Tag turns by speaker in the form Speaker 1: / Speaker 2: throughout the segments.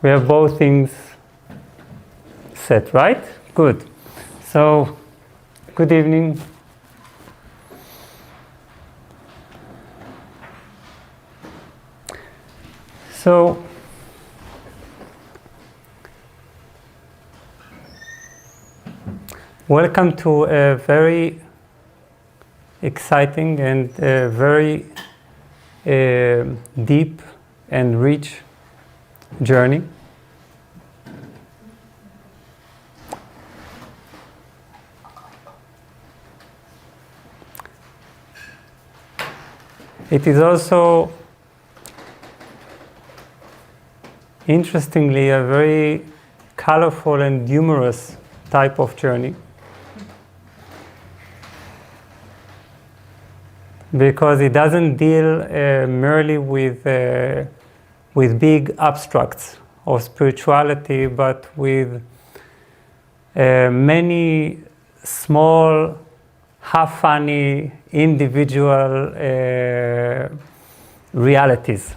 Speaker 1: We have both things set, right? Good. So, good evening. So, welcome to a very exciting and very deep and rich journey. It is also, interestingly, a very colorful and humorous type of journey, because it doesn't deal merely with big abstracts of spirituality, but with many small, half funny, individual realities.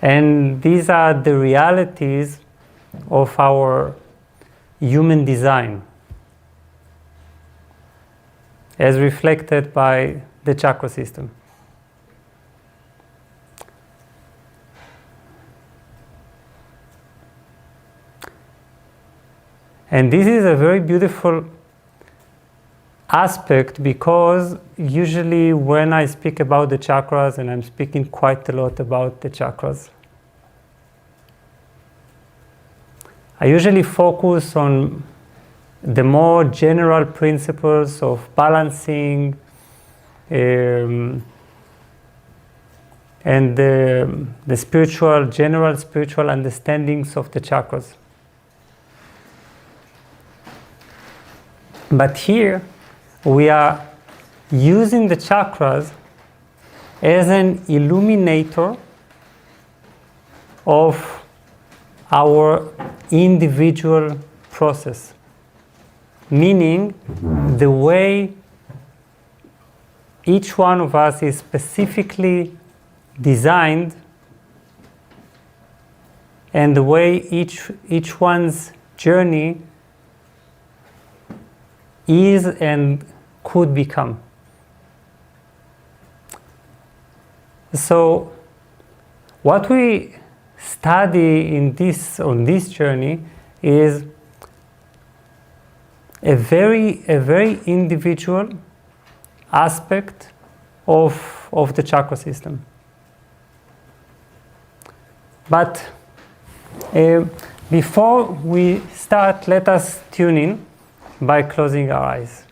Speaker 1: And these are the realities of our human design, as reflected by the chakra system. And this is a very beautiful aspect, because usually when I speak about the chakras, and I'm speaking quite a lot about the chakras, I usually focus on the more general principles of balancing and the spiritual, general spiritual understandings of the chakras. But here we are using the chakras as an illuminator of our individual process, meaning the way each one of us is specifically designed, and the way each one's journey is and could become. So what we study on this journey is a very individual aspect of the chakra system. But before we start, let us tune in by closing our eyes.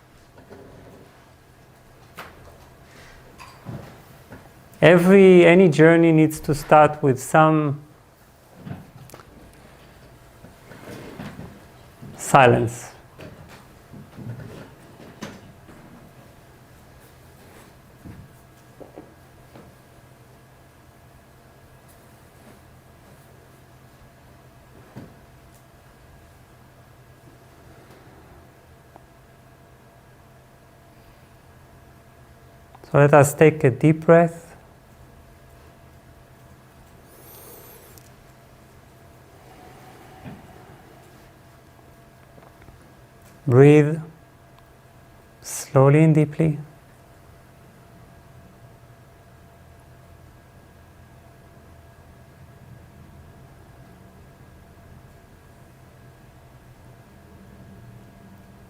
Speaker 1: Any journey needs to start with some silence. So let us take a deep breath. Breathe slowly and deeply.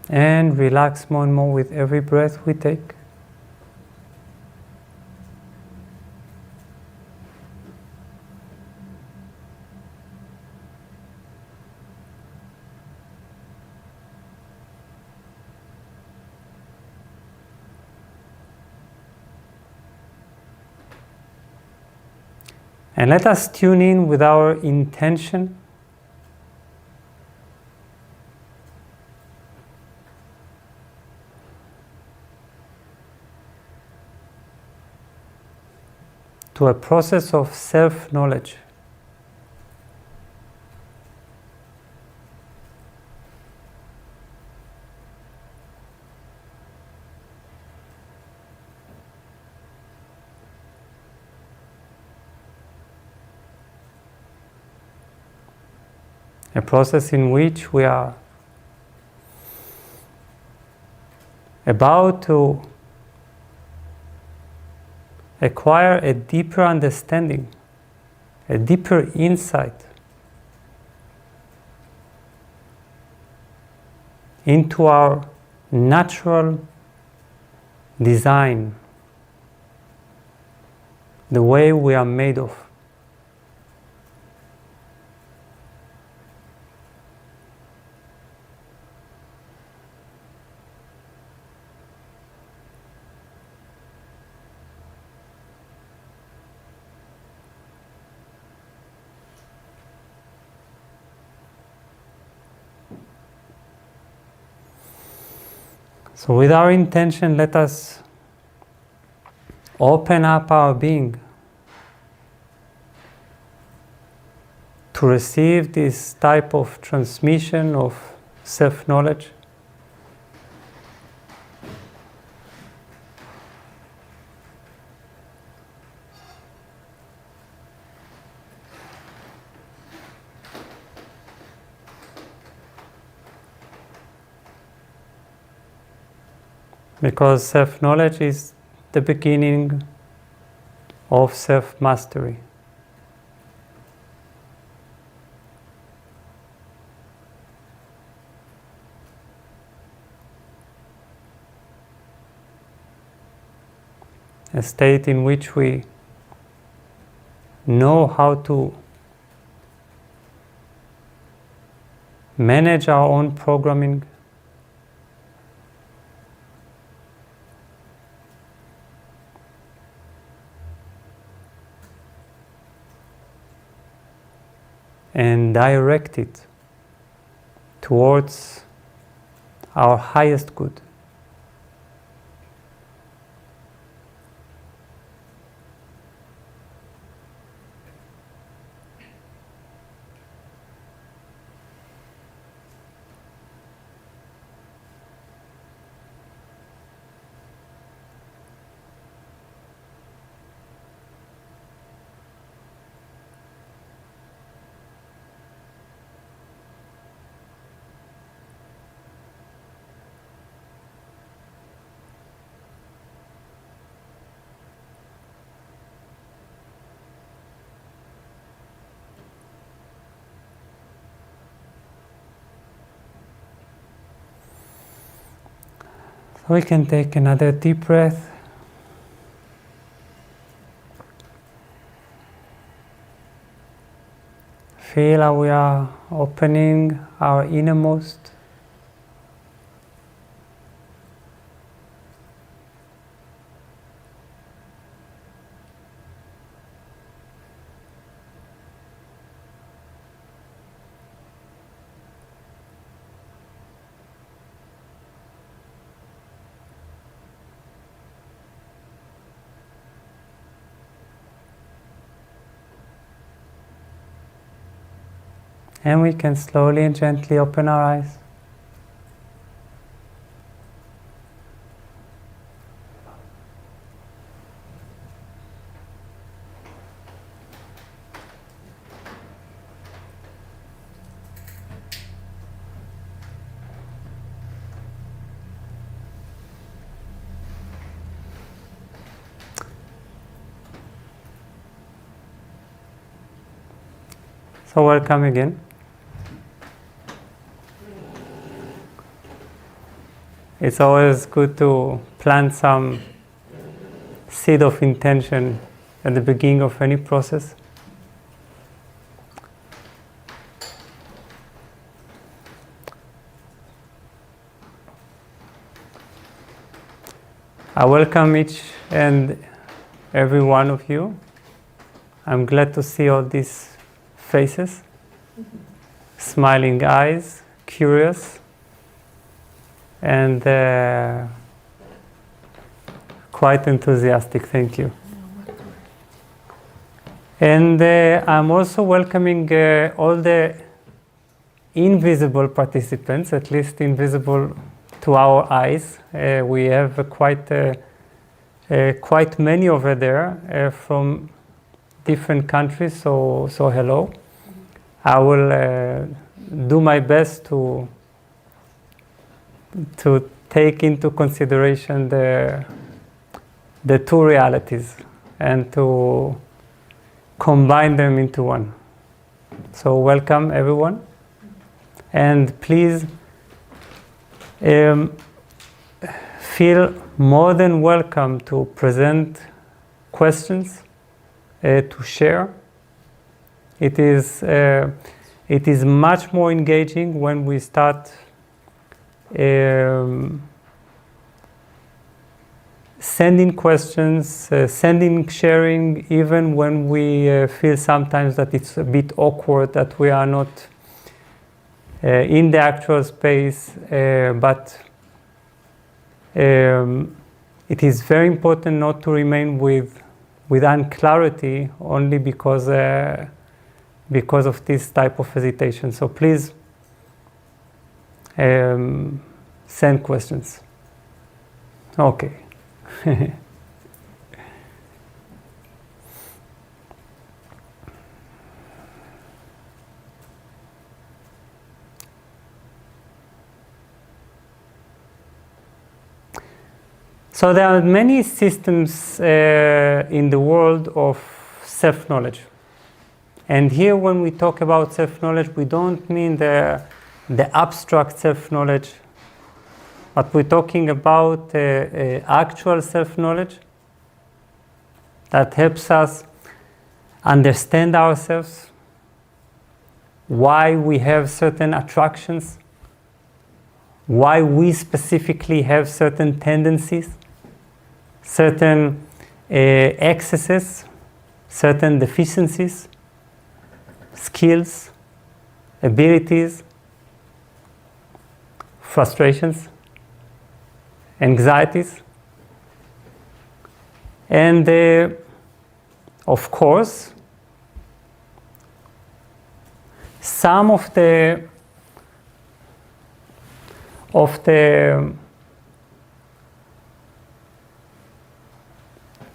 Speaker 1: And relax more and more with every breath we take. And let us tune in with our intention to a process of self-knowledge. a process in which we are about to acquire a deeper understanding, a deeper insight into our natural design, the way we are made of. So with our intention, let us open up our being to receive this type of transmission of self-knowledge. Because self-knowledge is the beginning of self-mastery. A state in which we know how to manage our own programming, and direct it towards our highest good. So we can take another deep breath. Feel how we are opening our innermost. And we can slowly and gently open our eyes. So welcome again. It's always good to plant some seed of intention at the beginning of any process. I welcome each and every one of you. I'm glad to see all these faces, smiling eyes, curious, and quite enthusiastic. Thank you. And I'm also welcoming all the invisible participants, at least invisible to our eyes. We have quite many over there from different countries, so hello. I will do my best to take into consideration the two realities and to combine them into one. So welcome everyone, and please feel more than welcome to present questions, to share. It is much more engaging when we start sending questions, sharing, even when we feel sometimes that it's a bit awkward, that we are not in the actual space, but it is very important not to remain with unclarity only because of this type of hesitation. So please send questions. Okay. So there are many systems in the world of self-knowledge. And here when we talk about self-knowledge, we don't mean the abstract self-knowledge, but we're talking about actual self-knowledge that helps us understand ourselves, why we have certain attractions, why we specifically have certain tendencies, certain excesses, certain deficiencies, skills, abilities, frustrations, anxieties, and of course, some of the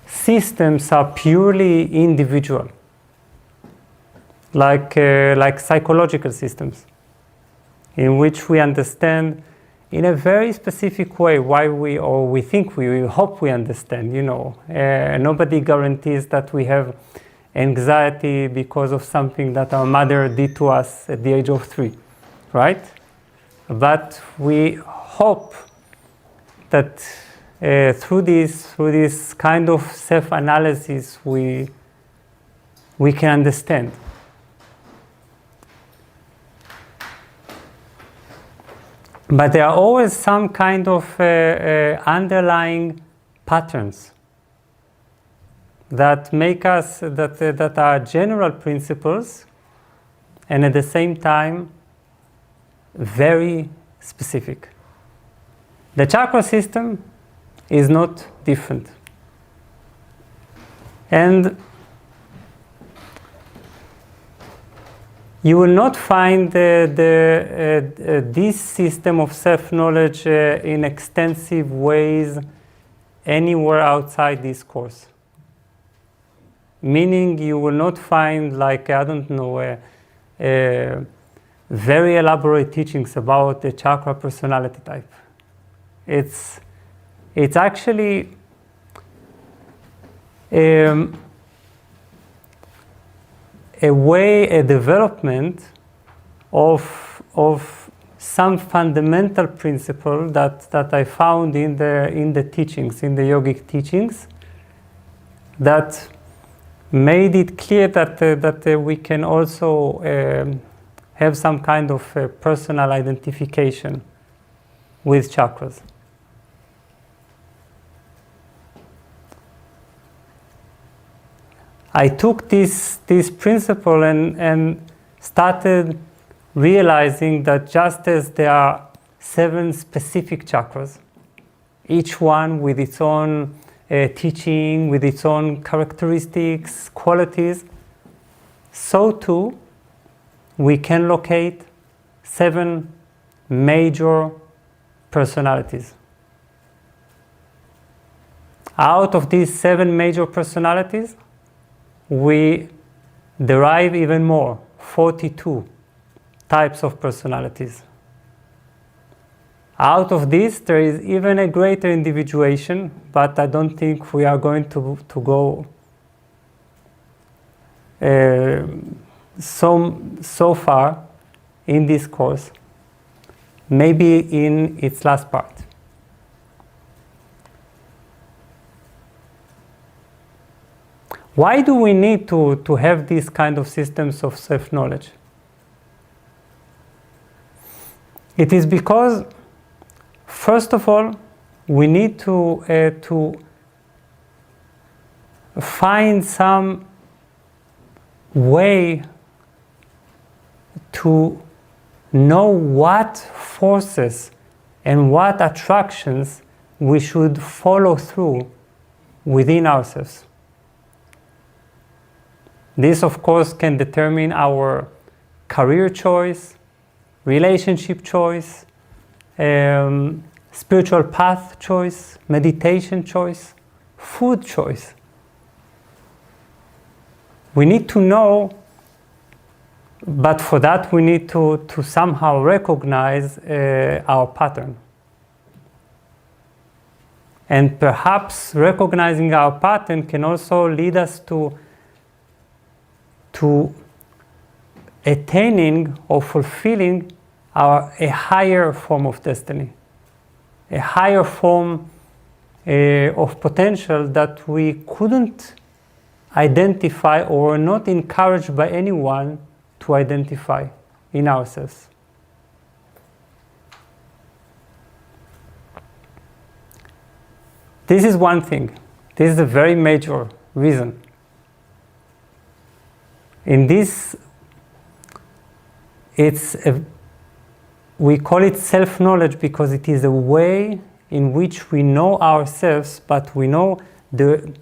Speaker 1: systems are purely individual, like psychological systems, in which we understand in a very specific way why we hope we understand. Nobody guarantees that we have anxiety because of something that our mother did to us at the age of 3, right? But we hope that through this kind of self-analysis we can understand. But there are always some kind of underlying patterns that make us, that are general principles, and at the same time very specific. The chakra system is not different. And you will not find this system of self-knowledge in extensive ways anywhere outside this course. Meaning you will not find, very elaborate teachings about the chakra personality type. It's actually a development of some fundamental principle that I found in the teachings, in the yogic teachings, that made it clear that we can also have some kind of personal identification with chakras. I took this principle and started realizing that just as there are 7 specific chakras, each one with its own teaching, with its own characteristics, qualities, so too we can locate 7 major personalities. Out of these 7 major personalities, we derive even more, 42 types of personalities. Out of this, there is even a greater individuation, but I don't think we are going to go so far in this course, maybe in its last part. Why do we need to have these kind of systems of self-knowledge? It is because, first of all, we need to find some way to know what forces and what attractions we should follow through within ourselves. This, of course, can determine our career choice, relationship choice, spiritual path choice, meditation choice, food choice. We need to know, but for that we need to somehow recognize our pattern. And perhaps recognizing our pattern can also lead us to attaining or fulfilling a higher form of destiny, a higher form of potential that we couldn't identify or were not encouraged by anyone to identify in ourselves. This is one thing. This is a very major reason. In this, we call it self-knowledge because it is a way in which we know ourselves, but we know the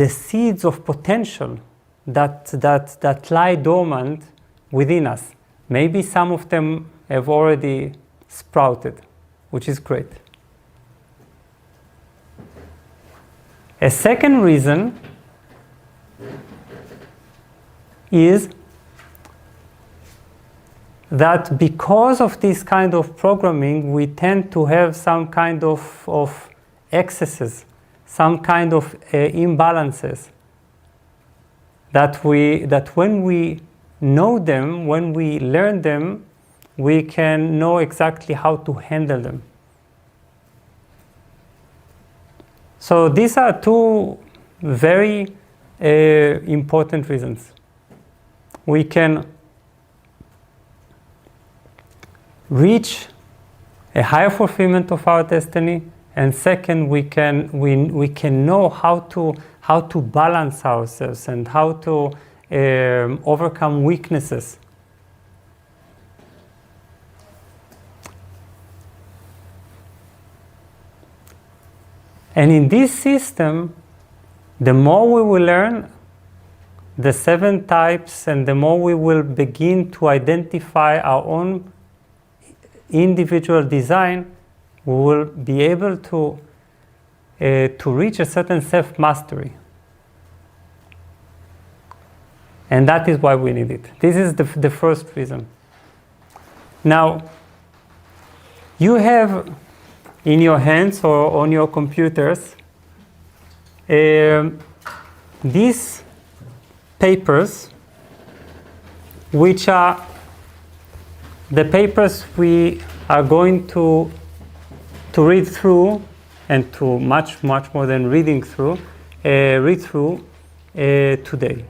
Speaker 1: seeds of potential that lie dormant within us. Maybe some of them have already sprouted, which is great. A second reason is that because of this kind of programming, we tend to have some kind of excesses, some kind of imbalances that when we know them, when we learn them, we can know exactly how to handle them. So these are two very important reasons. We can reach a higher fulfillment of our destiny, and second, we can know how to balance ourselves and how to overcome weaknesses. And in this system, the more we will learn the 7 types and the more we will begin to identify our own individual design, we will be able to reach a certain self-mastery. And that is why we need it. This is the first reason. Now, you have in your hands or on your computers these papers, which are the papers we are going to read through, and to much more than reading through, read through today.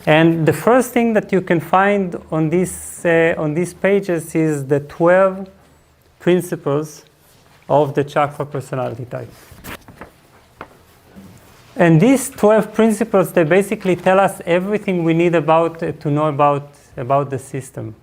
Speaker 1: And the first thing that you can find on these pages is the 12 principles of the Chakra personality type. And these 12 principles, they basically tell us everything we need to know about the system.